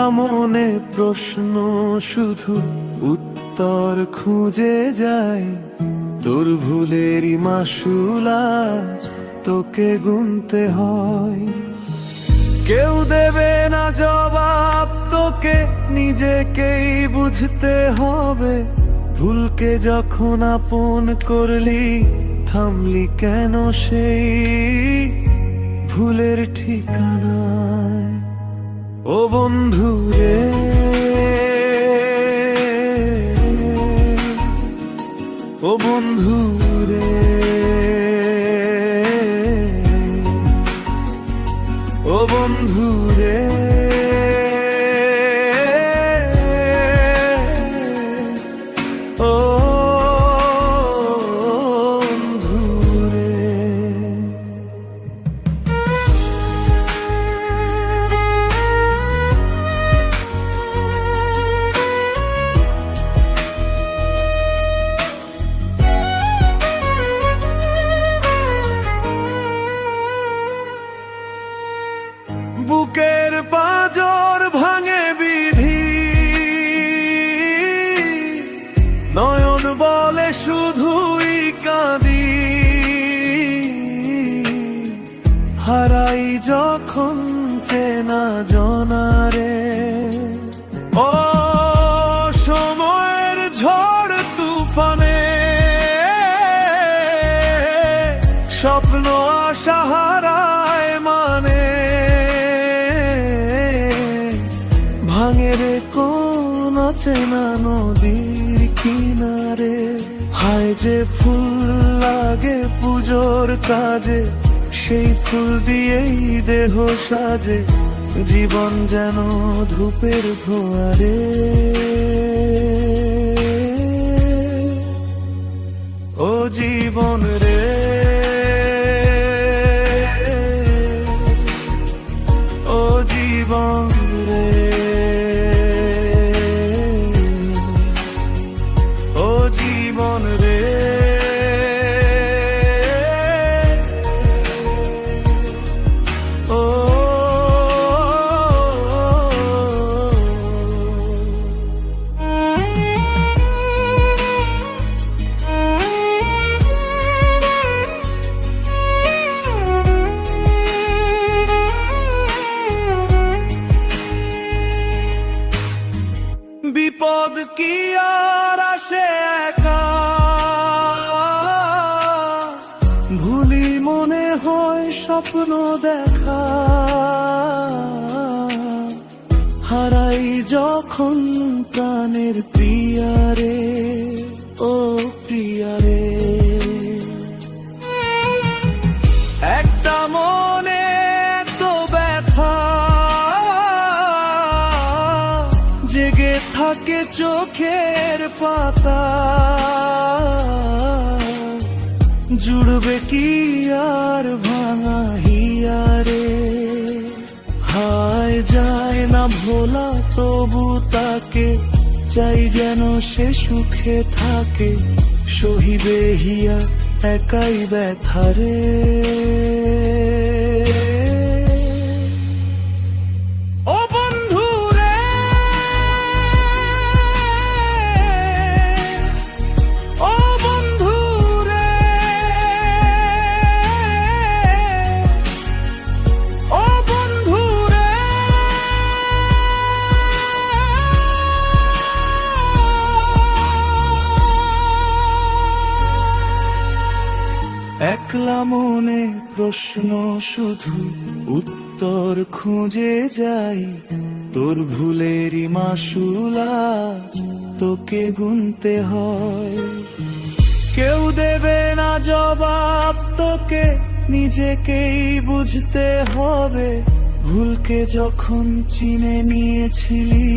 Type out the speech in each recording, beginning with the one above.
একলা মনে প্রশ্ন শুধু উত্তর খুঁজে যায়, তোর ভুলেরই মাসুল আজ তোকে গুনতে হয়। কেউ দেবে না জবাব তোকে, নিজেকেই বুঝতে হবে। ভুলকে যখন আপন করলি, থামলি কেন সেই ভুলের ঠিকানায়? ও বন্ধু রে, ও বন্ধু রে, ও বন্ধু রে, ও বন্ধু রে। বুকের পাঁজর ভাঙে বিধি, নয়ন বলে শুধুই কাঁদি। হারাই যখন চেনা জনারে, ও সময়ের ঝড় তুফানে, স্বপ্ন আশা হারায় মানে। ভাঙে রে কোন চেনা নদীর কিনারে, হায় যে ফুল লাগে পুজোর কাজে, সেই ফুল দিয়েই দেহ সাজে। জীবন যেন ধূপের ধোঁয়ারে, ও জীবন রে, ও জীবন রে, ও জীবন রে, ও বিপদ কি আর আসে একা, ভুলি মনে হয় স্বপ্ন দেখা। হারাই যখন প্রাণের প্রিয়ারে, ও প্রিয়ারে। একটা মনে তো ব্যথা জেগে থাকে চোখের পাতা, জুড়বে কি আর ভাঙা হিয়ারে। হায় যায় না ভোলা তবু তাকে, চাই যেন সে সুখে থাকে। সহিবে হিয়া একাই ব্যথারে, একলা মনে প্রশ্ন শুধু উত্তর খুঁজে যাই। তোর ভুলেরই মাসুল আজ তোকে গুনতে হয়। কেউ দেবে না জবাব তোকে, নিজেকেই বুঝতে হবে। ভুলকে যখন চিনে নিয়েছিলি,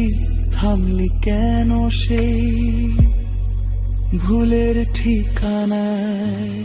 থামলি কেন সেই ভুলের ঠিকানায়?